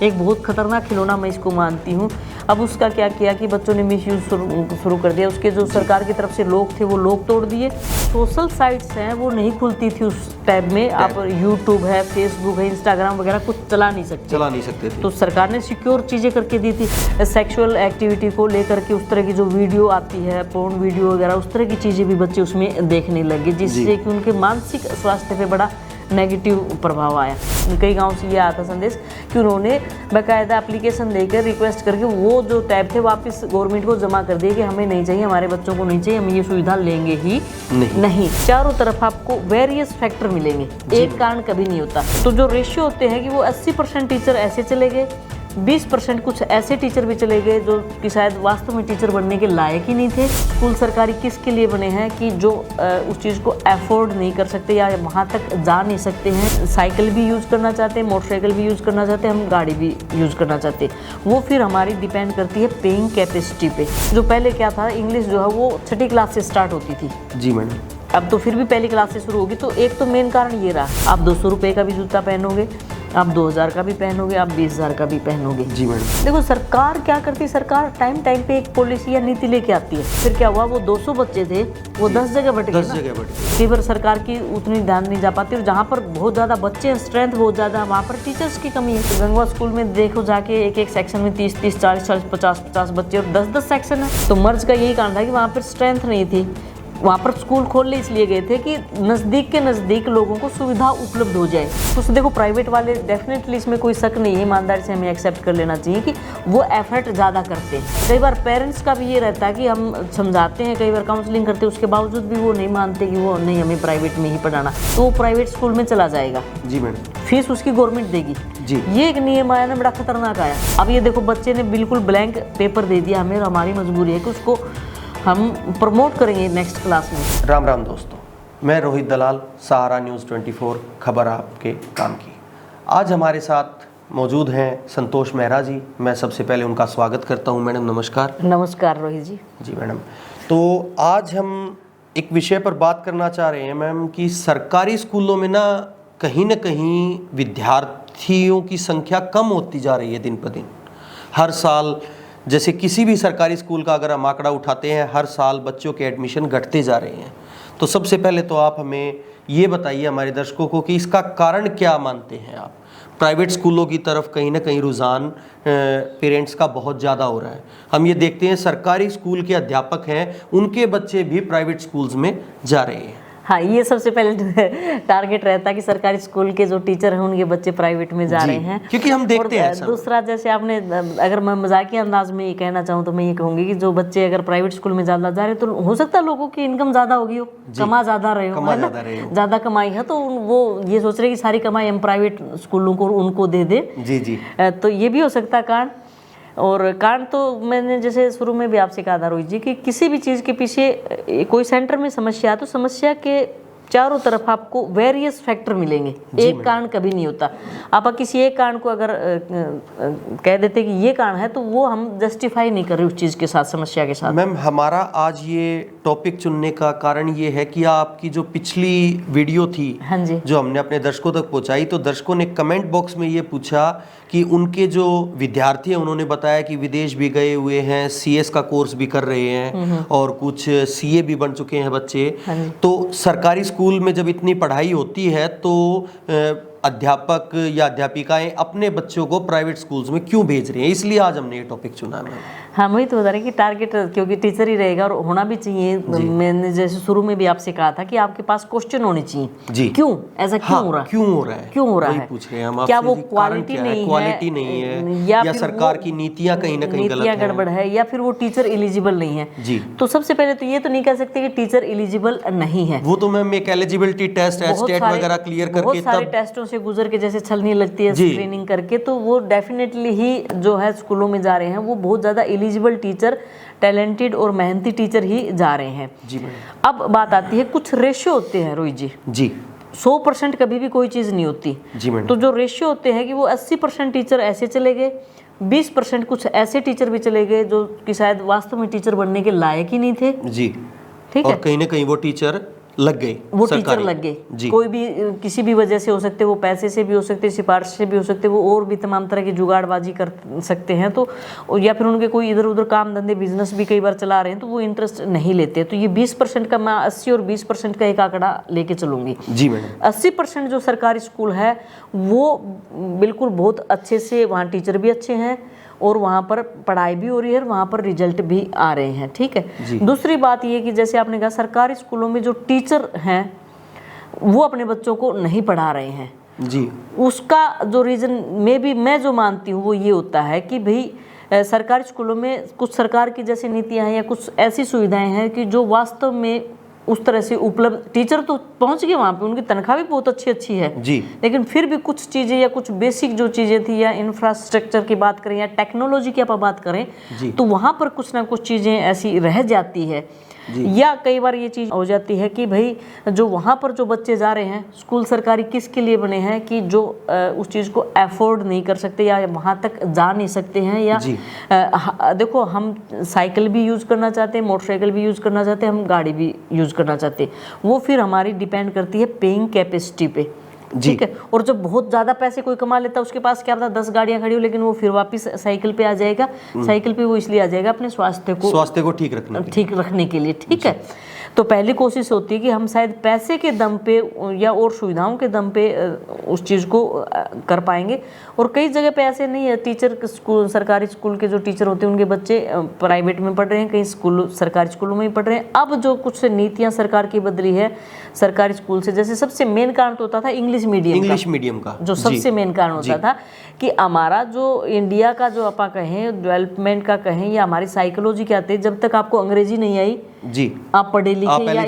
एक बहुत खतरनाक खिलौना मैं इसको मानती हूँ। अब उसका क्या किया कि बच्चों ने मिस यूज शुरू कर दिया। उसके जो सरकार की तरफ से लोग थे वो लोग तोड़ दिए। सोशल साइट्स हैं वो नहीं खुलती थी उस टैब में। आप यूट्यूब है, फेसबुक है, इंस्टाग्राम वगैरह कुछ चला नहीं सकते थे। तो सरकार ने सिक्योर चीज़ें करके दी थी। सेक्सुअल एक्टिविटी को लेकर के उस तरह की जो वीडियो आती है, पोर्न वीडियो वगैरह, उस तरह की चीज़ें भी बच्चे उसमें देखने लगे, जिससे कि उनके मानसिक स्वास्थ्य पे बड़ा नेगेटिव प्रभाव आया। कई गांव से ये आया था संदेश कि उन्होंने बाकायदा एप्लीकेशन देकर रिक्वेस्ट करके वो जो टैब थे वापस गवर्नमेंट को जमा कर दिए कि हमें नहीं चाहिए, हमारे बच्चों को नहीं चाहिए, हम ये सुविधा लेंगे ही नहीं। चारों तरफ आपको वेरियस फैक्टर मिलेंगे, एक कारण कभी नहीं होता। तो जो रेशियो होते हैं कि वो 80% टीचर ऐसे चले गए, 20% कुछ ऐसे टीचर भी चले गए जो कि शायद वास्तव में टीचर बनने के लायक ही नहीं थे। स्कूल सरकारी किसके लिए बने हैं कि जो उस चीज़ को अफोर्ड नहीं कर सकते या वहाँ तक जा नहीं सकते हैं। साइकिल भी यूज़ करना चाहते हैं, मोटरसाइकिल भी यूज़ करना चाहते हैं, हम गाड़ी भी यूज़ करना चाहते हैं। वो फिर हमारी डिपेंड करती है पेइंग कैपेसिटी पे। जो पहले क्या था, इंग्लिश जो है वो 6ठी क्लास से स्टार्ट होती थी। जी मैडम। अब तो फिर भी पहली क्लास से शुरू होगी। तो एक तो मेन कारण ये रहा, आप 200 रुपये का भी जूता पहनोगे, आप 2000 का भी पहनोगे, आप 20,000 का भी पहनोगे। जी मैडम। देखो सरकार क्या करती है, सरकार टाइम पे एक पॉलिसी या नीति लेके आती है। फिर क्या हुआ, वो 200 बच्चे थे वो 10 जगह बट गए। कई बार सरकार की उतनी ध्यान नहीं जा पाती और जहाँ पर बहुत ज़्यादा बच्चे हैं, स्ट्रेंथ बहुत ज़्यादा, वहाँ पर टीचर्स की कमी है। गंगवा स्कूल में देखो जाके एक सेक्शन में 30-30, 40-40, 50-50 बच्चे और 10-10 सेक्शन है। तो मर्ज का यही कारण था कि वहाँ पर स्ट्रेंथ नहीं थी। वहाँ पर स्कूल खोलने इसलिए गए थे कि नज़दीक के नज़दीक लोगों को सुविधा उपलब्ध हो जाए। तो देखो प्राइवेट वाले डेफिनेटली, इसमें कोई शक नहीं है, ईमानदारी से हमें एक्सेप्ट कर लेना चाहिए कि वो एफर्ट ज़्यादा करते हैं। कई बार पेरेंट्स का भी ये रहता है कि हम समझाते हैं, कई बार काउंसलिंग करते हैं, उसके बावजूद भी वो नहीं मानते कि वो नहीं, हमें प्राइवेट में ही पढ़ाना, तो वो प्राइवेट स्कूल में चला जाएगा। जी मैडम। फीस उसकी गवर्नमेंट देगी। जी। ये एक नियम आया ना, बड़ा खतरनाक आया। अब ये देखो बच्चे ने बिल्कुल ब्लैंक पेपर दे दिया हमें, और हमारी मजबूरी है कि उसको हम प्रमोट करेंगे नेक्स्ट क्लास में। राम राम दोस्तों, मैं रोहित दलाल, सहारा न्यूज़ 24 खबर आपके काम की। आज हमारे साथ मौजूद हैं संतोष मेहरा जी। मैं सबसे पहले उनका स्वागत करता हूं। मैडम नमस्कार। नमस्कार रोहित जी। जी मैडम, तो आज हम एक विषय पर बात करना चाह रहे हैं मैम कि सरकारी स्कूलों में ना कहीं विद्यार्थियों की संख्या कम होती जा रही है दिन पर दिन। हर साल जैसे किसी भी सरकारी स्कूल का अगर हम आंकड़ा उठाते हैं, हर साल बच्चों के एडमिशन घटते जा रहे हैं। तो सबसे पहले तो आप हमें ये बताइए हमारे दर्शकों को कि इसका कारण क्या मानते हैं आप? प्राइवेट स्कूलों की तरफ कहीं ना कहीं रुझान पेरेंट्स का बहुत ज़्यादा हो रहा है। हम ये देखते हैं सरकारी स्कूल के अध्यापक हैं, उनके बच्चे भी प्राइवेट स्कूल्स में जा रहे हैं। हाँ, ये सबसे पहले टारगेट रहता है कि सरकारी स्कूल के जो टीचर हैं उनके बच्चे प्राइवेट में जा रहे हैं, क्योंकि हम देखते हैं। दूसरा, जैसे आपने, अगर मैं मजाकिया अंदाज में ये कहना चाहूँ तो मैं ये कहूँगी कि जो बच्चे अगर प्राइवेट स्कूल में ज़्यादा जा रहे हैं तो हो सकता है लोगों की इनकम ज़्यादा होगी, हो कमा ज़्यादा रहे हो, ज़्यादा कमाई है, तो वो ये सोच रहे कि सारी कमाई हम प्राइवेट स्कूलों को उनको दे दे। जी। तो ये भी हो सकता है कारण। और कारण तो मैंने जैसे शुरू में भी आपसे कहा था रोहित जी कि किसी भी चीज़ के पीछे कोई सेंटर में समस्या है तो समस्या के चारों तरफ आपको वेरियस फैक्टर मिलेंगे, एक कारण कभी नहीं होता। आप किसी एक कारण को अगर कह देते कि ये कारण है तो वो हम जस्टिफाई नहीं कर रहे उस चीज़ के साथ, समस्या के साथ। मैम, हमारा आज ये टॉपिक चुनने का कारण ये है कि आपकी जो पिछली वीडियो थी, हाँ जी, जो हमने अपने दर्शकों तक पहुंचाई, तो दर्शकों ने कमेंट बॉक्स में ये पूछा कि उनके जो विद्यार्थी हैं उन्होंने बताया कि विदेश भी गए हुए हैं, CS का कोर्स भी कर रहे हैं और कुछ CA भी बन चुके हैं बच्चे। तो सरकारी स्कूल में जब इतनी पढ़ाई होती है तो अध्यापक या अध्यापिकाएं अपने बच्चों को प्राइवेट स्कूल्स में क्यों भेज रही हैं? इसलिए आज हमने ये टॉपिक चुना है। हाँ, वही तो बता रहे कि टारगेट क्योंकि टीचर ही रहेगा और होना भी चाहिए। मैंने जैसे शुरू में भी आपसे कहा था कि आपके पास क्वेश्चन होने चाहिए जी, क्यों ऐसा क्यों हो रहा है, क्यों हो रहा है, पूछ रहे हैं हम। क्या वो क्वालिटी नहीं है या सरकार की नीतियाँ कहीं ना कहीं गलत गड़बड़ है, या फिर वो टीचर एलिजिबल नहीं है जी? तो सबसे पहले तो ये तो नहीं कह सकते कि टीचर एलिजिबल नहीं है। वो तो मैम एक एलिजिबिलिटी टेस्ट, स्टेट वगैरह क्लियर करके, बहुत सारे टेस्टों से गुजर के जैसे छलनी लगती है स्क्रीनिंग करके, तो वो डेफिनेटली ही जो है स्कूलों में जा रहे हैं वो बहुत ज़्यादा एलिजिबल टीचर, टैलेंटेड और मेहनती टीचर ही जा रहे हैं जी। अब बात आती है, कुछ रेशियो होते हैं रोहित जी 100% कभी भी कोई चीज़ नहीं होती जी। तो जो रेशियो होते हैं कि वो 80% टीचर ऐसे चले गए, 20% कुछ ऐसे टीचर भी चले गए जो कि शायद वास्तव में टीचर बनने के लायक ही नहीं थे जी। ठीक है, और कहीं ना कहीं वो टीचर लग गए, वो टीचर सरकारी। लग गए। जी। कोई भी किसी भी वजह से हो सकते, वो पैसे से भी हो सकते, सिफारिश से भी हो सकते, वो और भी तमाम तरह की जुगाड़बाजी कर सकते हैं, तो या फिर उनके कोई इधर उधर काम धंधे बिजनेस भी कई बार चला रहे हैं, तो वो इंटरेस्ट नहीं लेते। तो ये 20% का, मैं 80 और 20% का एक आंकड़ा लेके चलूंगी। जी मैडम। 80% जो सरकारी स्कूल है वो बिल्कुल बहुत अच्छे से, वहाँ टीचर भी अच्छे हैं और वहाँ पर पढ़ाई भी हो रही है, वहाँ पर रिजल्ट भी आ रहे हैं, ठीक है। दूसरी बात ये कि जैसे आपने कहा सरकारी स्कूलों में जो टीचर हैं वो अपने बच्चों को नहीं पढ़ा रहे हैं जी। उसका जो रीज़न मैं जो मानती हूँ वो ये होता है कि भाई सरकारी स्कूलों में कुछ सरकार की जैसी नीतियाँ हैं या कुछ ऐसी सुविधाएं हैं कि जो वास्तव में उस तरह से उपलब्ध, टीचर तो पहुंच गए वहाँ पे, उनकी तनख्वाह भी बहुत अच्छी है जी, लेकिन फिर भी कुछ चीज़ें या कुछ बेसिक जो चीज़ें थी, या इंफ्रास्ट्रक्चर की बात करें या टेक्नोलॉजी की आप बात करें, तो वहाँ पर कुछ ना कुछ चीज़ें ऐसी रह जाती है। या कई बार ये चीज़ हो जाती है कि भाई जो वहाँ पर जो बच्चे जा रहे हैं, स्कूल सरकारी किसके लिए बने हैं कि जो उस चीज़ को अफोर्ड नहीं कर सकते या वहाँ तक जा नहीं सकते हैं, या देखो हम साइकिल भी यूज़ करना चाहते हैं, मोटरसाइकिल भी यूज़ करना चाहते हैं, हम गाड़ी भी यूज़ करना चाहते हैं, वो फिर हमारी डिपेंड करती है पेइंग कैपेसिटी पे, ठीक है। और जब बहुत ज़्यादा पैसे कोई कमा लेता है, उसके पास क्या पता 10 गाड़ियाँ खड़ी हो, लेकिन वो फिर वापस साइकिल पे आ जाएगा। साइकिल पे वो इसलिए आ जाएगा अपने स्वास्थ्य को ठीक रखने के लिए, ठीक है। तो पहली कोशिश होती है कि हम शायद पैसे के दम पे या और सुविधाओं के दम पे उस चीज़ को कर पाएंगे। और कई जगह पे ऐसे नहीं है, टीचर स्कूल, सरकारी स्कूल के जो टीचर होते हैं उनके बच्चे प्राइवेट में पढ़ रहे हैं, कई स्कूल सरकारी स्कूलों में ही पढ़ रहे हैं। अब जो कुछ नीतियाँ सरकार की बदली है सरकारी स्कूल से, जैसे सबसे मेन कारण तो होता था इंग्लिश मीडियम का जो सबसे मेन कारण होता था कि हमारा जो इंडिया का जो आप कहें डेवलपमेंट का कहें या हमारी साइकोलॉजी क्या आती है, जब तक आपको अंग्रेजी नहीं आई जी, आप पढ़े लिखे या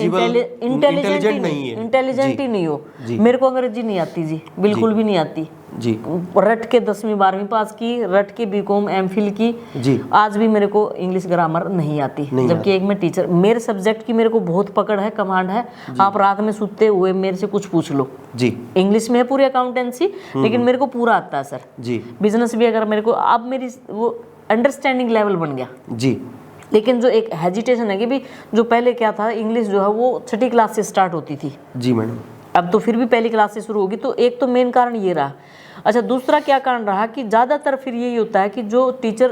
इंटेलिजेंट ही नहीं हो। मेरे को अंग्रेजी नहीं आती जी, बिल्कुल भी नहीं आती जी। रट के 10वीं 12वीं पास की, रट के बीकॉम एमफिल की जी, आज भी मेरे को इंग्लिश ग्रामर नहीं आती, जबकि एक मैं टीचर, मेरे सब्जेक्ट की मेरे को बहुत पकड़ है, कमांड है। आप रात में सोते हुए मेरे से कुछ पूछ लो जी, इंग्लिश में है पूरी अकाउंटेंसी, लेकिन मेरे को पूरा आता है सर जी। बिजनेस भी अगर मेरे को, अब मेरी वो अंडरस्टैंडिंग लेवल बन गया जी। लेकिन जो एक हेजिटेशन है कि भी जो पहले क्या था, इंग्लिश जो है वो 6ठी क्लास से स्टार्ट होती थी जी मैडम, अब तो फिर भी पहली क्लास से शुरू होगी। तो एक तो मेन कारण ये रहा। अच्छा, दूसरा क्या कारण रहा कि ज़्यादातर फिर यही होता है कि जो टीचर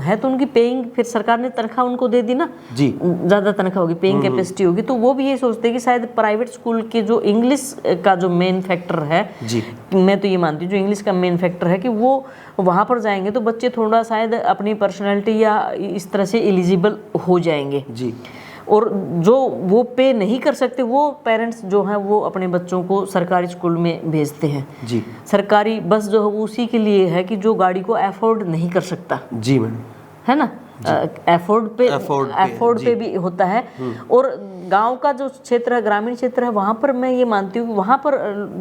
है तो उनकी पेइंग, फिर सरकार ने तनख्वाह उनको दे दी ना जी, ज़्यादा तनख्वाह होगी, पेइंग कैपेसिटी होगी, तो वो भी ये सोचते हैं कि शायद प्राइवेट स्कूल के जो इंग्लिश का जो मेन फैक्टर है जी, मैं तो ये मानती हूँ जो इंग्लिश का मेन फैक्टर है कि वो वहाँ पर जाएंगे तो बच्चे थोड़ा शायद अपनी पर्सनैलिटी या इस तरह से एलिजिबल हो जाएंगे जी। और जो वो पे नहीं कर सकते वो पेरेंट्स जो हैं वो अपने बच्चों को सरकारी स्कूल में भेजते हैं जी। सरकारी बस जो है वो उसी के लिए है कि जो गाड़ी को अफोर्ड नहीं कर सकता जी मैडम, है ना, अफोर्ड पे भी होता है। और गांव का जो क्षेत्र है, ग्रामीण क्षेत्र है, वहाँ पर मैं ये मानती हूँ कि वहाँ पर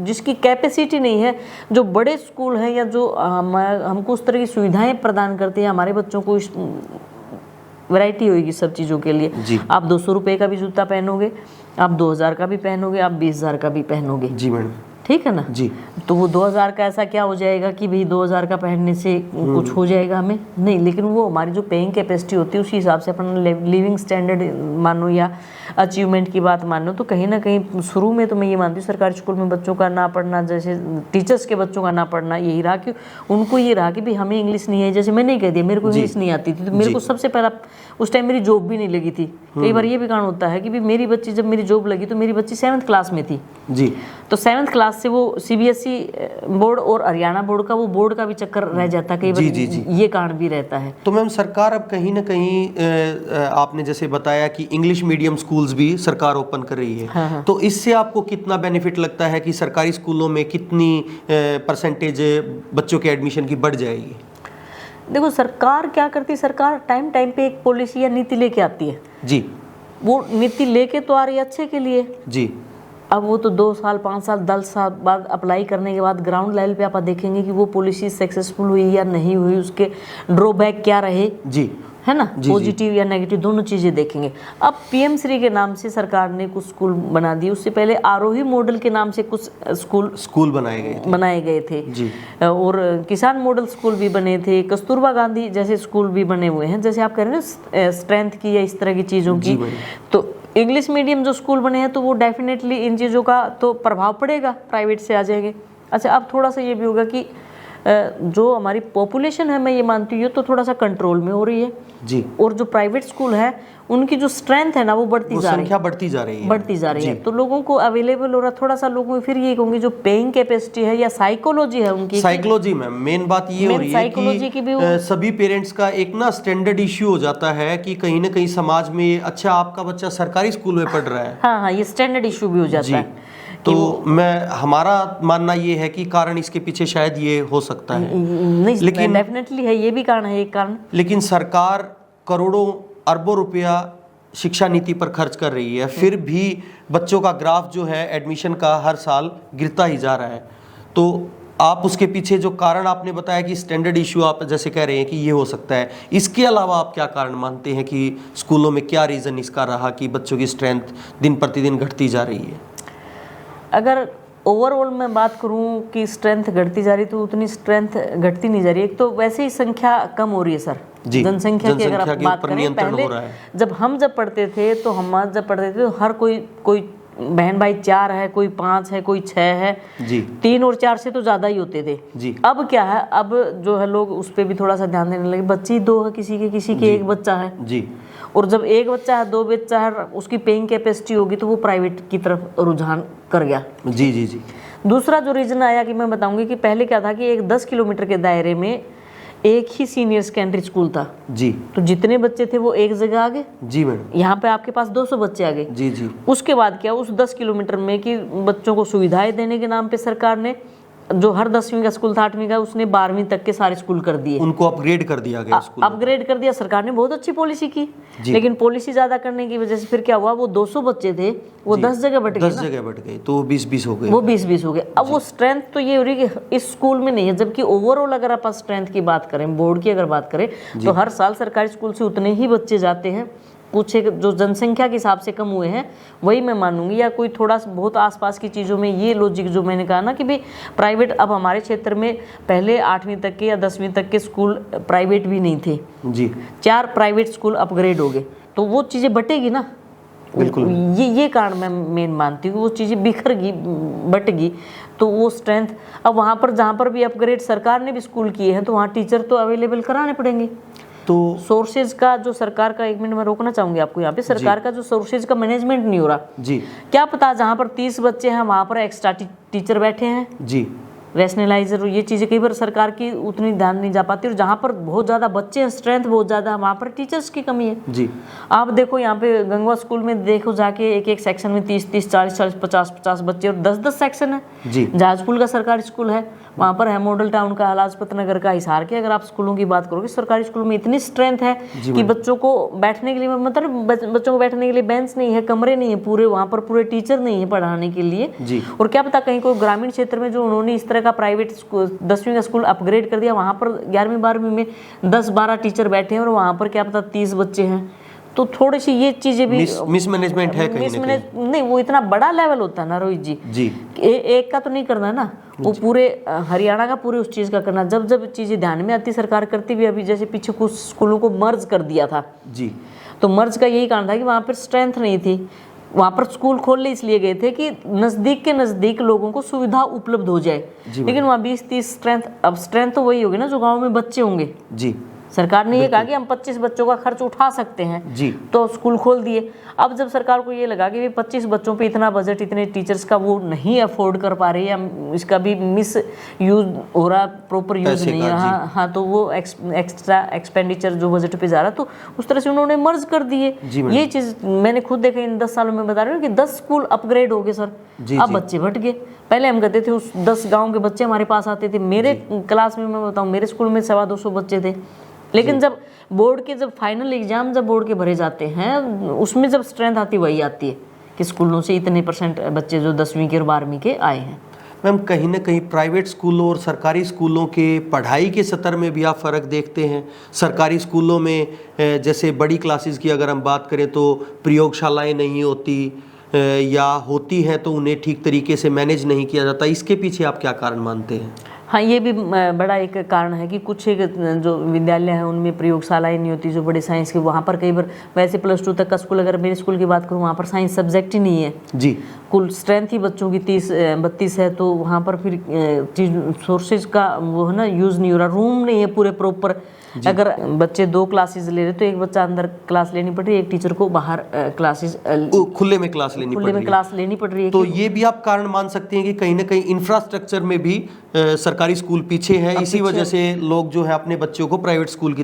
जिसकी कैपेसिटी नहीं है, जो बड़े स्कूल हैं या जो हमको उस तरह की सुविधाएं प्रदान करते हैं, हमारे बच्चों को वैरायटी होगी सब चीज़ों के लिए। आप 200 रुपये का भी जूता पहनोगे, आप 2000 का भी पहनोगे, आप 20,000 का भी पहनोगे जी मैडम, ठीक है ना जी। तो वो 2000 का ऐसा क्या हो जाएगा कि भाई 2000 का पहनने से कुछ हो जाएगा हमें, नहीं, लेकिन वो हमारी जो पेइंग कैपेसिटी होती है उसी हिसाब से अपन लिविंग स्टैंडर्ड मानो या अचीवमेंट की बात मानो, तो कहीं ना कहीं शुरू में तो मैं ये मानती हूँ सरकारी स्कूल में बच्चों का ना पढ़ना, जैसे टीचर्स के बच्चों का ना पढ़ना यही रहा कि उनको ये रहा कि भाई हमें इंग्लिश नहीं है। जैसे मैंने नहीं कह दिया मेरे को इंग्लिश नहीं आती थी, तो मेरे को सबसे पहला उस टाइम मेरी जॉब भी नहीं लगी थी। कई बार ये भी कारण होता है कि भाई मेरी बच्ची, जब मेरी जॉब लगी तो मेरी बच्ची 7th क्लास में थी जी, तो 7th क्लास से वो CBSE बोर्ड और हरियाणा बोर्ड का, वो बोर्ड का भी चक्कर रह जाता है कई बार, ये कारण भी रहता है। तो मैम सरकार अब कहीं ना कहीं आपने जैसे बताया कि इंग्लिश मीडियम स्कूल्स भी सरकार ओपन कर रही है, हाँ। तो इससे आपको कितना बेनिफिट लगता है कि सरकारी स्कूलों में कितनी परसेंटेज बच्चों के एडमिशन की बढ़ जाएगी? देखो सरकार क्या करती है, सरकार टाइम पे एक पॉलिसी या नीति लेके आती है जी, वो नीति लेके तो आ रही है अच्छे के लिए जी। अब वो तो 2 साल 5 साल 10 साल बाद अप्लाई करने के बाद ग्राउंड लेवल पे आप देखेंगे कि वो पॉलिसी सक्सेसफुल हुई या नहीं हुई, उसके ड्रॉबैक क्या रहे जी, है ना, पॉजिटिव या नेगेटिव दोनों चीज़ें देखेंगे। अब PM श्री के नाम से सरकार ने कुछ स्कूल बना दिए, उससे पहले आरोही मॉडल के नाम से कुछ स्कूल बनाए गए थे जी। और किसान मॉडल स्कूल भी बने थे, कस्तूरबा गांधी जैसे स्कूल भी बने हुए हैं, जैसे आप कह रहे हैं ना स्ट्रेंथ की या इस तरह की चीज़ों की। तो इंग्लिश मीडियम जो स्कूल बने हैं तो वो डेफिनेटली इन चीज़ों का तो प्रभाव पड़ेगा, प्राइवेट से आ जाएंगे। अच्छा, अब थोड़ा सा ये भी होगा कि जो हमारी पॉपुलेशन है, मैं ये मानती हूँ, तो थोड़ा सा कंट्रोल में हो रही है जी, और जो प्राइवेट स्कूल है उनकी जो स्ट्रेंथ है ना वो बढ़ती जा रही है, संख्या बढ़ती जा रही है, बढ़ती जा रही है। तो लोगों को अवेलेबल हो रहा, थोड़ा सा लोगों फिर ये कहूँगी जो पेइंग कैपेसिटी है या साइकोलॉजी है उनकी, साइकोलॉजी में मेन बात ये हो रही है साइकोलॉजी की भी कि सभी पेरेंट्स का एक ना स्टैंडर्ड इश्यू हो जाता है कि कहीं ना कहीं समाज में, अच्छा आपका बच्चा सरकारी स्कूल में पढ़ रहा है, हाँ, ये स्टैंडर्ड इशू भी हो जाता है। तो हमारा मानना ये है कि कारण इसके पीछे शायद ये हो सकता है, नहीं, लेकिन डेफिनेटली है, ये भी कारण है, एक कारण। लेकिन सरकार करोड़ों अरबों रुपया शिक्षा नीति पर खर्च कर रही है, फिर भी बच्चों का ग्राफ जो है एडमिशन का हर साल गिरता ही जा रहा है। तो आप उसके पीछे जो कारण आपने बताया कि स्टैंडर्ड इशू, आप जैसे कह रहे हैं कि ये हो सकता है, इसके अलावा आप क्या कारण मानते हैं कि स्कूलों में क्या रीज़न इसका रहा कि बच्चों की स्ट्रेंथ दिन प्रतिदिन घटती जा रही है? अगर ओवरऑल मैं बात करूं कि स्ट्रेंथ घटती जा रही, तो उतनी स्ट्रेंथ घटती नहीं जा रही। एक तो वैसे ही संख्या कम हो रही है सर, जनसंख्या की अगर आप बात करें, पहले जब पढ़ते थे तो हर कोई बहन भाई 4 है, कोई 5 है, कोई 6 है जी, 3 और 4 से तो ज्यादा ही होते थे जी। अब क्या है, अब जो है लोग उस पर भी थोड़ा सा ध्यान देने लगे, बच्चे 2 है, किसी के एक बच्चा है जी, और जब एक बच्चा है, 2 बच्चा है, उसकी पेइंग कैपेसिटी होगी तो वो प्राइवेट की तरफ रुझान कर गया जी जी जी। दूसरा जो रीजन आया कि मैं बताऊंगी कि पहले क्या था कि एक 10 किलोमीटर के दायरे में एक ही सीनियर सेकेंडरी स्कूल था जी, तो जितने बच्चे थे वो एक जगह आ गए जी मैडम, यहाँ पे आपके पास 200 बच्चे आ गए जी जी। उसके बाद क्या, उस 10 किलोमीटर में कि बच्चों को सुविधाएं देने के नाम पे सरकार ने जो हर 10वीं का स्कूल था, 8वीं का, उसने 12वीं तक के सारे स्कूल कर दिए, उनको अपग्रेड कर दिया गया, अपग्रेड कर दिया। सरकार ने बहुत अच्छी पॉलिसी की, लेकिन पॉलिसी ज्यादा करने की वजह से फिर क्या हुआ, वो 200 बच्चे थे वो 10 जगह बट गए, 10 जगह बट गए, तो 20-20 हो गए, वो 20-20 हो गए। अब वो स्ट्रेंथ तो ये हो रही है कि इस स्कूल में नहीं है, जबकि ओवरऑल अगर आप स्ट्रेंथ की बात करें, बोर्ड की अगर बात करें, तो हर साल सरकारी स्कूल से उतने ही बच्चे जाते हैं, कुछ एक जो जनसंख्या के हिसाब से कम हुए हैं, वही मैं मानूंगी, या कोई थोड़ा बहुत आसपास की चीज़ों में ये लॉजिक जो मैंने कहा ना कि भाई प्राइवेट, अब हमारे क्षेत्र में पहले 8वीं तक के या 10वीं तक के स्कूल प्राइवेट भी नहीं थे जी, 4 प्राइवेट स्कूल अपग्रेड हो गए, तो वो चीज़ें बटेगी ना, बिल्कुल ये कारण मैं मेन मानती हूँ, वो चीज़ें बिखर गई, बट गई, तो वो स्ट्रेंथ, अब वहाँ पर जहाँ पर भी अपग्रेड सरकार ने भी स्कूल किए हैं तो वहाँ टीचर तो अवेलेबल कराने पड़ेंगे। तो सोर्सेज का जो सरकार का, 1 मिनट में रोकना चाहूंगी आपको यहाँ पे, सरकार का जो सोर्सेज का मैनेजमेंट नहीं हो रहा जी, क्या पता जहाँ पर 30 बच्चे हैं वहाँ पर एक्स्ट्रा टीचर बैठे हैं जी, रैशनलाइजर, ये चीज़ें कई बार सरकार की उतनी ध्यान नहीं जा पाती, और जहाँ पर बहुत ज़्यादा बच्चे हैं, स्ट्रेंथ बहुत ज़्यादा, वहाँ पर टीचर्स की कमी है जी। आप देखो यहाँ पे गंगवा स्कूल में देखो जाके, एक सेक्शन में 30-30, 40-40, 50-50 बच्चे, और 10-10 सेक्शन है जी। जहाजपुर का सरकारी स्कूल है, वहाँ पर है मॉडल टाउन का, लाजपत नगर का, हिसार के, अगर आप स्कूलों की बात करोगे, सरकारी स्कूलों में इतनी स्ट्रेंथ है कि बच्चों को बैठने के लिए, मतलब बच्चों को बैठने के लिए बेंच नहीं है, कमरे नहीं है पूरे, वहाँ पर पूरे टीचर नहीं है पढ़ाने के लिए। और क्या पता कहीं कोई ग्रामीण क्षेत्र में जो उन्होंने इस तरह का प्राइवेट 10वीं का स्कूल अपग्रेड कर दिया, वहाँ पर 11वीं-12वीं में 10-12 टीचर बैठे हैं, और वहाँ पर क्या पता 30 बच्चे हैं, तो थोड़ी सी ये चीजें भी मिसमैनेजमेंट है कहीं ना कहीं। नहीं, वो इतना बड़ा लेवल होता है ना रोहित जी एक का तो नहीं करना ना, वो पूरे हरियाणा का पूरे उस चीज का करना, जब जब चीजें ध्यान में आती सरकार करती भी। अभी जैसे पीछे कुछ स्कूलों को मर्ज कर दिया था जी, तो मर्ज का यही कारण था कि वहाँ पर स्ट्रेंथ नहीं थी, वहाँ पर स्कूल खोलने इसलिए गए थे कि नजदीक के नजदीक लोगों को सुविधा उपलब्ध हो जाए, लेकिन वहाँ 20-30 स्ट्रेंथ, अब स्ट्रेंथ तो वही होगी ना जो गाँव में बच्चे होंगे जी। सरकार ने ये कहा कि हम 25 बच्चों का खर्च उठा सकते हैं जी, तो स्कूल खोल दिए। अब जब सरकार को ये लगा कि 25 बच्चों पे इतना बजट, इतने टीचर्स का वो नहीं अफोर्ड कर पा रही है, इसका भी मिस यूज हो रहा, प्रॉपर यूज नहीं रहा, हाँ, तो वो एक्स्ट्रा एक्सपेंडिचर जो बजट पे जा रहा, तो उस तरह से उन्होंने मर्ज कर दिए। ये चीज मैंने खुद देखा इन 10 सालों में, बता रही हूँ कि 10 स्कूल अपग्रेड हो गए सर, अब बच्चे बढ़ गए। पहले हम कहते थे उस 10 गाँव के बच्चे हमारे पास आते थे, मेरे क्लास में मैं बताऊँ, मेरे स्कूल में 250 बच्चे थे, लेकिन जब बोर्ड के जब फाइनल एग्जाम जब बोर्ड के भरे जाते हैं, उसमें जब स्ट्रेंथ आती वही आती है कि स्कूलों से इतने % बच्चे जो 10वीं के और 12वीं के आए हैं। मैम, कहीं ना कहीं प्राइवेट स्कूलों और सरकारी स्कूलों के पढ़ाई के स्तर में भी आप फ़र्क देखते हैं? सरकारी स्कूलों में जैसे बड़ी क्लासेस की अगर हम बात करें तो प्रयोगशालाएं नहीं होती, या होती हैं तो उन्हें ठीक तरीके से मैनेज नहीं किया जाता, इसके पीछे आप क्या कारण मानते हैं? हाँ, ये भी बड़ा एक कारण है कि कुछ एक जो विद्यालय हैं उनमें प्रयोगशालाएं नहीं होती जो बड़े साइंस के, वहाँ पर कई बार वैसे +2 तक का स्कूल, अगर मेरे स्कूल की बात करूँ वहाँ पर साइंस सब्जेक्ट ही नहीं है जी। कुल स्ट्रेंथ ही बच्चों की 32 है, तो वहाँ पर फिर सोर्सेज का वो है ना यूज़ नहीं हो रहा, रूम नहीं है पूरे प्रॉपर। अगर बच्चे 2 क्लासेस ले रहे तो एक बच्चा अंदर क्लास लेनी पड़ रही है, एक टीचर को बाहर क्लासेस खुले में क्लास लेनी पड़ रही है। तो ये भी आप कारण मान सकते हैं कि कहीं ना कहीं इंफ्रास्ट्रक्चर में भी सरकारी स्कूल पीछे है, इसी वजह से लोग जो है अपने बच्चों को प्राइवेट स्कूल की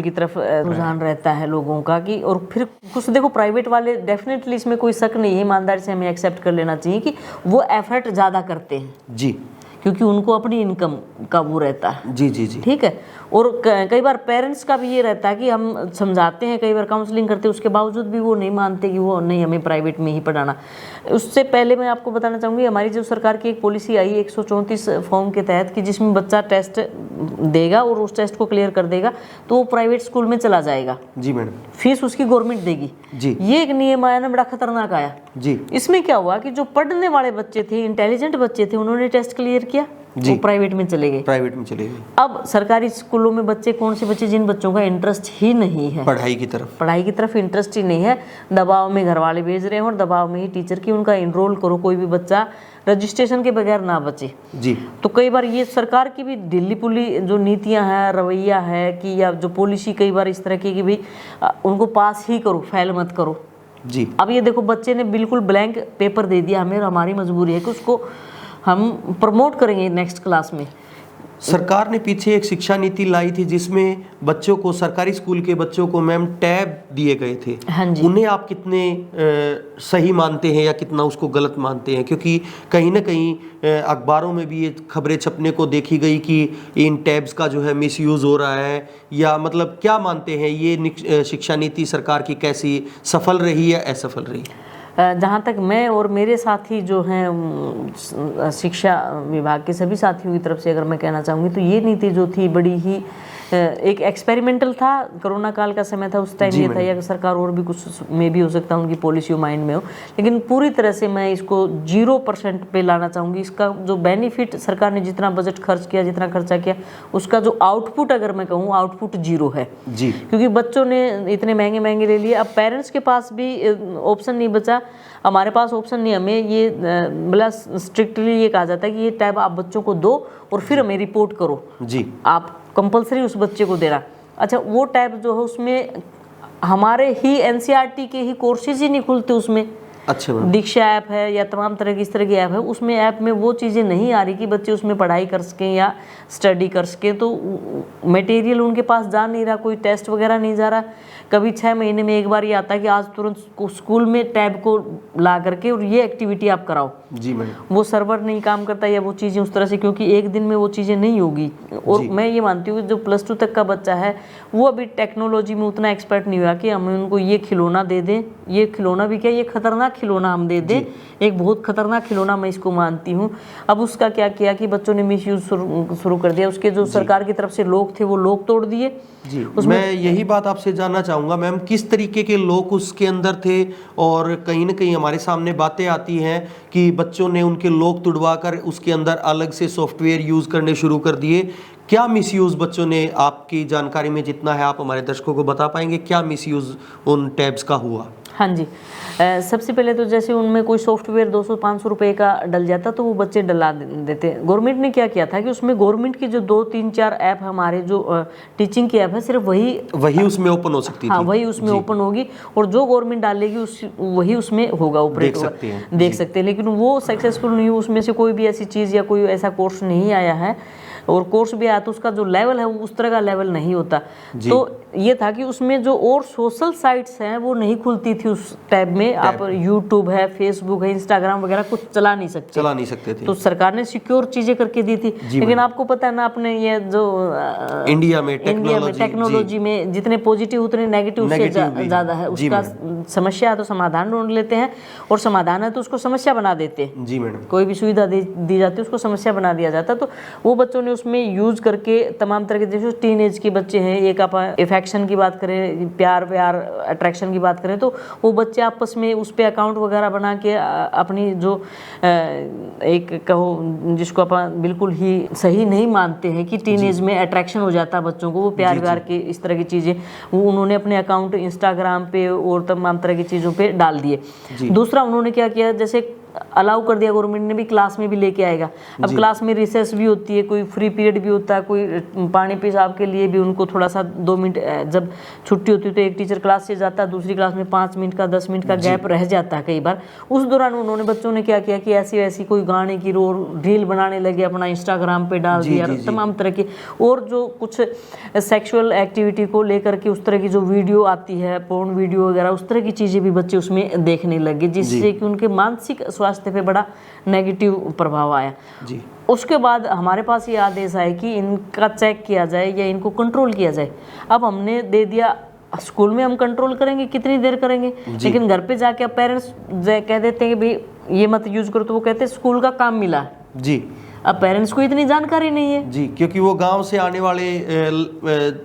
तरफ रुझान रहता है लोगों का कि, और फिर कुछ देखो प्राइवेट वाले डेफिनेटली, इसमें कोई शक नहीं है, ईमानदारी से हमें एक्सेप्ट कर लेना चाहिए कि वो एफर्ट ज़्यादा करते हैं जी, क्योंकि उनको अपनी इनकम का वो रहता है। जी जी जी, ठीक है। और कई बार पेरेंट्स का भी ये रहता है कि हम समझाते हैं, कई बार काउंसलिंग करते हैं, उसके बावजूद भी वो नहीं मानते कि वो नहीं, हमें प्राइवेट में ही पढ़ाना। उससे पहले मैं आपको बताना चाहूँगी, हमारी जो सरकार की एक पॉलिसी आई 134 फॉर्म के तहत कि जिसमें बच्चा टेस्ट देगा और उस टेस्ट को क्लियर कर देगा तो वो प्राइवेट स्कूल में चला जाएगा। जी मैडम। फीस उसकी गवर्नमेंट देगी जी। ये एक नियम आया ना, बड़ा खतरनाक आया जी। इसमें क्या हुआ कि जो पढ़ने वाले बच्चे थे, इंटेलिजेंट बच्चे थे, उन्होंने टेस्ट क्लियर किया, वो प्राइवेट में चले गए। अब सरकारी स्कूलों में बच्चे कौन से बच्चे, जिन बच्चों का इंटरेस्ट ही नहीं है पढ़ाई की तरफ इंटरेस्ट ही नहीं है, दबाव में घर वाले भेज रहे हैं और दबाव में ही टीचर की उनका इनरोल करो, कोई भी बच्चा रजिस्ट्रेशन के बगैर ना बचे जी। तो कई बार ये सरकार की भी ढीली पुली जो नीतियां हैं, रवैया है कि, या जो पॉलिसी कई बार इस तरह की कि भाई उनको पास ही करो, फेल मत करो जी। अब ये देखो बच्चे ने बिल्कुल ब्लैंक पेपर दे दिया हमें, और हमारी मजबूरी है कि उसको हम प्रमोट करेंगे नेक्स्ट क्लास में। सरकार ने पीछे एक शिक्षा नीति लाई थी जिसमें बच्चों को, सरकारी स्कूल के बच्चों को मैम टैब दिए गए थे। हाँ जी। उन्हें आप कितने सही मानते हैं या कितना उसको गलत मानते हैं? क्योंकि कहीं ना कहीं अखबारों में भी ये खबरें छपने को देखी गई कि इन टैब्स का जो है मिसयूज़ हो रहा है, या मतलब क्या मानते हैं ये शिक्षा नीति सरकार की कैसी सफल रही या असफल रही? जहाँ तक मैं और मेरे साथी जो हैं शिक्षा विभाग के सभी साथियों की तरफ से अगर मैं कहना चाहूँगी तो ये नीति जो थी बड़ी ही एक एक्सपेरिमेंटल था, कोरोना काल का समय था, उस टाइम ये था, या सरकार और भी कुछ में भी हो सकता है उनकी पॉलिसी माइंड में हो, लेकिन पूरी तरह से मैं इसको 0% पे लाना चाहूँगी। इसका जो बेनिफिट, सरकार ने जितना बजट खर्च किया, जितना खर्चा किया, उसका जो आउटपुट अगर मैं कहूँ, आउटपुट 0 है जी। क्योंकि बच्चों ने इतने महंगे महंगे ले लिए, अब पेरेंट्स के पास भी ऑप्शन नहीं बचा, हमारे पास ऑप्शन नहीं, हमें ये बड़ा स्ट्रिक्टली ये कहा जाता है कि ये टैब आप बच्चों को दो और फिर हमें रिपोर्ट करो जी, आप कंपलसरी उस बच्चे को देना। अच्छा, वो टैब जो है उसमें हमारे ही एनसीईआरटी के ही कोर्सेज ही नहीं खुलते उसमें। अच्छा, दीक्षा ऐप है या तमाम तरह की इस तरह की ऐप है, उसमें ऐप में वो चीज़ें नहीं आ रही कि बच्चे उसमें पढ़ाई कर सकें या स्टडी कर सकें, तो मटेरियल उनके पास जा नहीं रहा, कोई टेस्ट वगैरह नहीं जा रहा। कभी 6 महीने में एक बार ये आता है कि आज तुरंत स्कूल में टैब को ला करके और ये एक्टिविटी आप कराओ जी। मैडम, वो सर्वर नहीं काम करता या वो चीज़ें उस तरह से, क्योंकि एक दिन में वो चीज़ें नहीं होगी। और मैं ये मानती हूँ कि जो +2 तक का बच्चा है वो अभी टेक्नोलॉजी में उतना एक्सपर्ट नहीं हुआ कि हम उनको ये खिलौना दे दें, ये खिलौना भी क्या, ये खतरनाक खिलौना हम दे दें, एक बहुत खतरनाक खिलौना मैं इसको मानती हूँ। अब उसका क्या किया कि बच्चों ने मिसयूज शुरू कर दिया, उसके जो सरकार की तरफ से लोग थे वो लोग तोड़ दिए जी। मैं यही बात आपसे जानना चाहूँगा मैम, किस तरीके के लोग उसके अंदर थे, और कहीं ना कहीं हमारे सामने बातें आती हैं कि बच्चों ने उनके लोग तुड़वा कर उसके अंदर अलग से सॉफ्टवेयर यूज़ करने शुरू कर दिए। क्या मिसयूज़ बच्चों ने, आपकी जानकारी में जितना है आप हमारे दर्शकों को बता पाएंगे, क्या मिसयूज़ उन टैब्स का हुआ? हाँ जी, सबसे पहले तो जैसे उनमें कोई सॉफ्टवेयर 200-500 रुपए का डल जाता तो वो बच्चे डला देते। गवर्नमेंट ने क्या किया था कि उसमें गवर्नमेंट की जो 2-3-4 ऐप, हमारे जो टीचिंग की ऐप है, सिर्फ वही उसमें ओपन हो सकती थी। हाँ, वही उसमें ओपन होगी और जो गवर्नमेंट डालेगी वही उसमें होगा, ऑपरेट देख सकते हैं। लेकिन वो सक्सेसफुल नहीं हुई, उसमें से कोई भी ऐसी चीज़ या कोई ऐसा कोर्स नहीं आया है, और कोर्स भी आया तो उसका जो लेवल है वो उस तरह का लेवल नहीं होता। तो ये था कि उसमें जो और सोशल साइट्स हैं वो नहीं खुलती थी उस टैब में। आप यूट्यूब है, फेसबुक है, इंस्टाग्राम वगैरह कुछ चला नहीं सकते थे। तो सरकार ने सिक्योर चीजें करके दी थी। लेकिन आपको पता है ना, अपने ये जो इंडिया में टेक्नोलॉजी में जितने पॉजिटिव उतने नेगेटिव से ज्यादा है। उसका समस्या है तो समाधान ढूंढ लेते हैं, और समाधान है तो उसको समस्या बना देते हैं जी। मैडम, कोई भी सुविधा दी जाती है उसको समस्या बना दिया जाता है। तो वो बच्चों ने उसमें यूज करके तमाम तरह के, जैसे टीनेज के बच्चे हैं, एक आप अफेक्शन की बात करें, प्यार व्यार अट्रैक्शन की बात करें, तो वो बच्चे आपस में उस पर अकाउंट वगैरह बना के अपनी जो एक कहो जिसको अपन बिल्कुल ही सही नहीं मानते हैं कि टीनेज में अट्रैक्शन हो जाता है बच्चों को, वो प्यार व्यार के इस तरह की चीज़ें वो उन्होंने अपने अकाउंट इंस्टाग्राम पे और तमाम तरह की चीज़ों पे डाल दिए। दूसरा उन्होंने क्या किया, जैसे अलाउ कर दिया गवर्नमेंट ने भी, क्लास में भी लेके आएगा। अब क्लास में रिसेस भी होती है, कोई फ्री पीरियड भी होता है, कोई पानी पेशाब के लिए भी उनको थोड़ा सा 2 मिनट, जब छुट्टी होती है तो एक टीचर क्लास से जाता है, दूसरी क्लास में 5 मिनट का 10 मिनट का गैप रह जाता है कई बार। उस दौरान उन्होंने बच्चों ने क्या किया कि ऐसी वैसी कोई गाने की रील बनाने लगे, अपना इंस्टाग्राम पे डाल दिया, तमाम तरह के, और जो कुछ सेक्सुअल एक्टिविटी को लेकर के उस तरह की जो वीडियो आती है, पोर्न वीडियो वगैरह, उस तरह की चीज़ें भी बच्चे उसमें देखने लगे, जिससे कि उनके मानसिक स्वास्थ्य पे बड़ा नेगेटिव प्रभाव आया। जी। उसके बाद हमारे पास ये आदेश आए कि इनका चेक किया जाए या इनको कंट्रोल किया जाए। अब हमने दे दिया, स्कूल में हम कंट्रोल करेंगे, कितनी देर करेंगे, लेकिन घर पे जाके अब पेरेंट्स कह देते हैं कि भाई ये मत यूज करो, तो वो कहते हैं स्कूल का काम मिला है। जी। अब पेरेंट्स को इतनी जानकारी नहीं है जी, क्योंकि वो गांव से आने वाले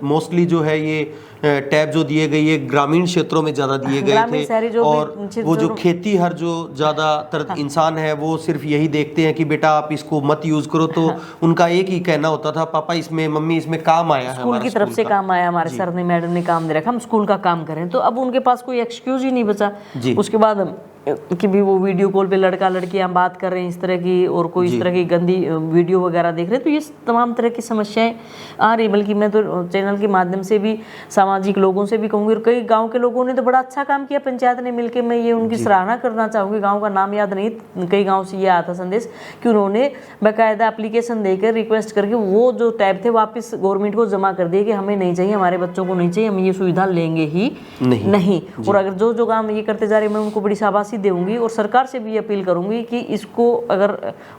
मोस्टली जो है ये टैब जो दिए गए ये ग्रामीण क्षेत्रों में ज़्यादा दिए गए थे, और वो जो खेती हर जो ज़्यादातर इंसान है वो सिर्फ यही देखते हैं कि बेटा आप इसको मत यूज़ करो, तो उनका एक ही कहना होता था, पापा इसमें, मम्मी इसमें काम आया है, स्कूल की तरफ से काम आया, हमारे सर ने मैडम ने काम दे रखा, हम स्कूल का काम करें। तो अब उनके पास कोई एक्सक्यूज ही नहीं बचा। उसके बाद कि भी वो वीडियो कॉल पे लड़का लड़कियां बात कर रहे हैं इस तरह की, और कोई इस तरह की गंदी वीडियो वगैरह देख रहे हैं, तो ये तमाम तरह की समस्याएं आ रही। बल्कि मैं तो चैनल के माध्यम से भी सामाजिक लोगों से भी कहूँगी, और कई गांव के लोगों ने तो बड़ा अच्छा काम किया, पंचायत ने मिलकर, मैं ये उनकी सराहना करना चाहूँगी। गाँव का नाम याद नहीं, कई गाँव से ये आया था संदेश कि उन्होंने बाकायदा एप्लीकेशन देकर रिक्वेस्ट करके वो जो टैब थे वापस गवर्नमेंट को जमा कर दिए कि हमें नहीं चाहिए, हमारे बच्चों को नहीं चाहिए, हम ये सुविधा लेंगे ही नहीं। और अगर जो काम ये करते जा रहे हैं, मैं उनको बड़ी शाबाशी देऊंगी, और सरकार से भी अपील करूंगी कि इसको अगर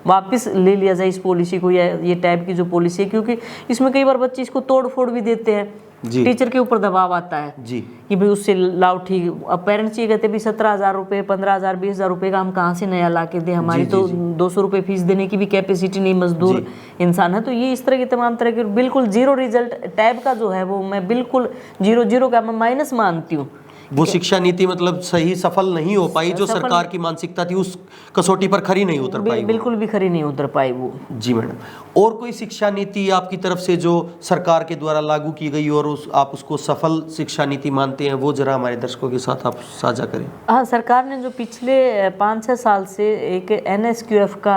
वापस ले लिया जाए, इस पॉलिसी को, या ये टैब की जो पॉलिसी है, क्योंकि इसमें कई बार बच्चे इसको तोड़ फोड़ भी देते हैं, टीचर के ऊपर दबाव आता है जी कि भाई उससे लाओ ठीक। अब पेरेंट्स ये कहते हैं 17,000 रुपये, 15,000, 20,000 रुपये का हम कहाँ से नया ला के दें, हमारी तो 200 रुपये फीस देने की भी कैपेसिटी नहीं, मजदूर इंसान है। तो ये इस तरह की तमाम तरह के बिल्कुल जीरो रिजल्ट टैब का जो है वो मैं बिल्कुल जीरो का मैं माइनस मानती हूँ। वो शिक्षा नीति मतलब सही सफल नहीं हो पाई, जो सरकार की मानसिकता थी उस कसौटी पर खरी नहीं उतर पाई, बिल्कुल भी खरी नहीं उतर पाई वो। जी मैडम, और कोई शिक्षा नीति आपकी तरफ से जो सरकार के द्वारा लागू की गई और आप उसको सफल शिक्षा नीति मानते हैं, वो जरा हमारे दर्शकों के साथ आप साझा करें। हाँ, सरकार ने जो पिछले 5-6 साल से एक NSQF का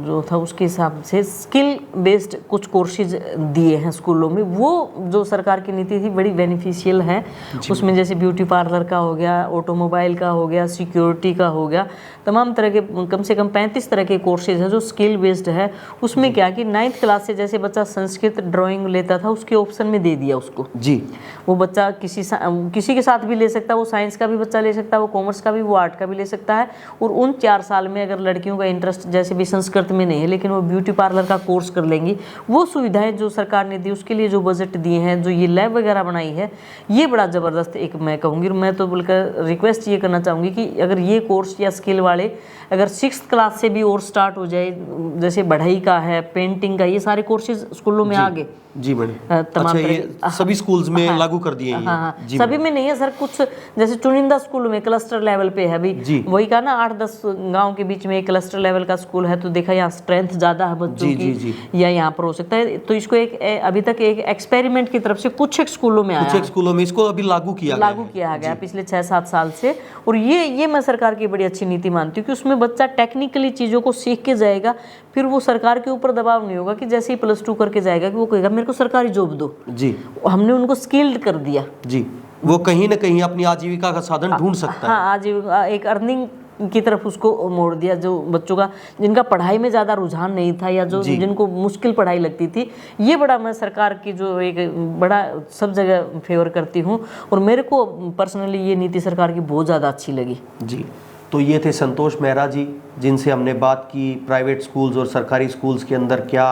जो था उसके हिसाब से स्किल बेस्ड कुछ कोर्सेज दिए हैं स्कूलों में, वो जो सरकार की नीति थी बड़ी बेनिफिशियल है। उसमें जैसे ब्यूटी पार्लर का हो गया, ऑटोमोबाइल का हो गया, सिक्योरिटी का हो गया, तमाम तरह के कम से कम 35 तरह के कोर्सेज हैं जो स्किल बेस्ड है। उसमें क्या कि 9th क्लास से जैसे बच्चा संस्कृत ड्राइंग लेता था उसके ऑप्शन में दे दिया उसको जी। वो बच्चा किसी के साथ भी ले सकता है, वो साइंस का भी बच्चा ले सकता है, वो कॉमर्स का भी, वो आर्ट का भी ले सकता है। और उन 4 साल में अगर लड़कियों का इंटरेस्ट जैसे भी संस्कृत में नहीं है लेकिन वो ब्यूटी पार्लर का कोर्स कर लेंगी, वो सुविधाएं जो सरकार ने दी, उसके लिए जो बजट दिए हैं, जो ये लैब वगैरह बनाई है, ये बड़ा ज़बरदस्त एक मैं कहूँगी। मैं तो बोलकर रिक्वेस्ट ये करना चाहूँगी कि अगर ये कोर्स या स्किल वाले अगर 6th क्लास से भी और स्टार्ट हो जाए, जैसे बढ़ई का है, पेंटिंग का, ये सारे कोर्सेज स्कूलों में आगे जी मैडम। अच्छा, ये सभी स्कूल्स में लागू कर दिए हैं? हाँ, सभी में नहीं है सर, कुछ जैसे चुनिंदा स्कूलों में क्लस्टर लेवल पे है। अभी वही कहा ना, 8-10 गांव के बीच में एक क्लस्टर लेवल का स्कूल है, तो देखा यहाँ स्ट्रेंथ ज्यादा है बच्चों की, या यहाँ पर हो सकता है। तो इसको एक अभी तक एक एक्सपेरिमेंट की तरफ से कुछ एक स्कूलों में आया, कुछ एक स्कूलों में इसको अभी लागू किया गया पिछले 6-7 साल से। और ये मैं सरकार की बड़ी अच्छी नीति मानती हूँ कि उसमें बच्चा टेक्निकली चीज़ों को सीख के जाएगा, फिर वो सरकार के ऊपर दबाव नहीं होगा कि जैसे ही +2 करके जाएगा कि वो कहेगा मेरे को सरकारी जॉब दो जी। हमने उनको स्किल्ड कर दिया जी, वो कहीं ना कहीं अपनी आजीविका का साधन ढूंढ सकता है। हाँ, आजीविका एक अर्निंग की तरफ उसको मोड़ दिया। जो बच्चों का जिनका पढ़ाई में ज़्यादा रुझान नहीं था या जो जिनको मुश्किल पढ़ाई लगती थी, ये बड़ा मैं सरकार की जो एक बड़ा सब जगह फेवर करती हूँ, और मेरे को पर्सनली ये नीति सरकार की बहुत ज़्यादा अच्छी लगी जी। तो ये थे संतोष मेहरा जी, जिनसे हमने बात की प्राइवेट स्कूल्स और सरकारी स्कूल्स के अंदर क्या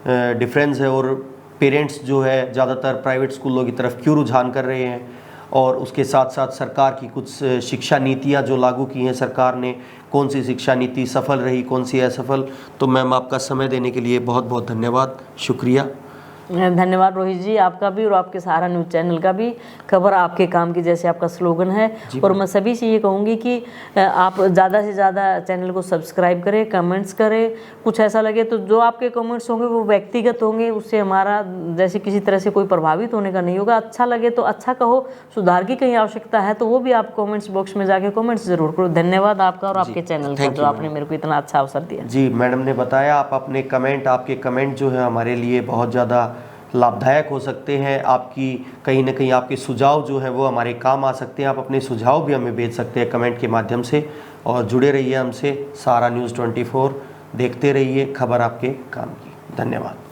डिफरेंस है, और पेरेंट्स जो है ज़्यादातर प्राइवेट स्कूलों की तरफ क्यों रुझान कर रहे हैं। और उसके साथ साथ सरकार की कुछ शिक्षा नीतियाँ जो लागू की हैं सरकार ने, कौन सी शिक्षा नीति सफल रही, कौन सी असफल। तो मैम आपका समय देने के लिए बहुत बहुत धन्यवाद, शुक्रिया। धन्यवाद रोहित जी, आपका भी और आपके सहारा न्यूज़ चैनल का भी। खबर आपके काम की, जैसे आपका स्लोगन है। और मैं सभी से ये कहूँगी कि आप ज़्यादा से ज़्यादा चैनल को सब्सक्राइब करें, कमेंट्स करें। कुछ ऐसा लगे तो जो आपके कमेंट्स होंगे वो व्यक्तिगत होंगे, उससे हमारा जैसे किसी तरह से कोई प्रभावित होने का नहीं होगा। अच्छा लगे तो अच्छा कहो, सुधार की कहीं आवश्यकता है तो वो भी आप कमेंट्स बॉक्स में जाके कमेंट्स जरूर करो। धन्यवाद आपका और आपके चैनल का, जो आपने मेरे को इतना अच्छा अवसर दिया। जी, मैडम ने बताया आप अपने कमेंट, आपके कमेंट जो है हमारे लिए बहुत ज़्यादा लाभदायक हो सकते हैं। आपकी कहीं ना कहीं आपके सुझाव जो हैं वो हमारे काम आ सकते हैं। आप अपने सुझाव भी हमें भेज सकते हैं कमेंट के माध्यम से। और जुड़े रहिए हमसे, सहारा न्यूज़ 24 देखते रहिए, खबर आपके काम की। धन्यवाद।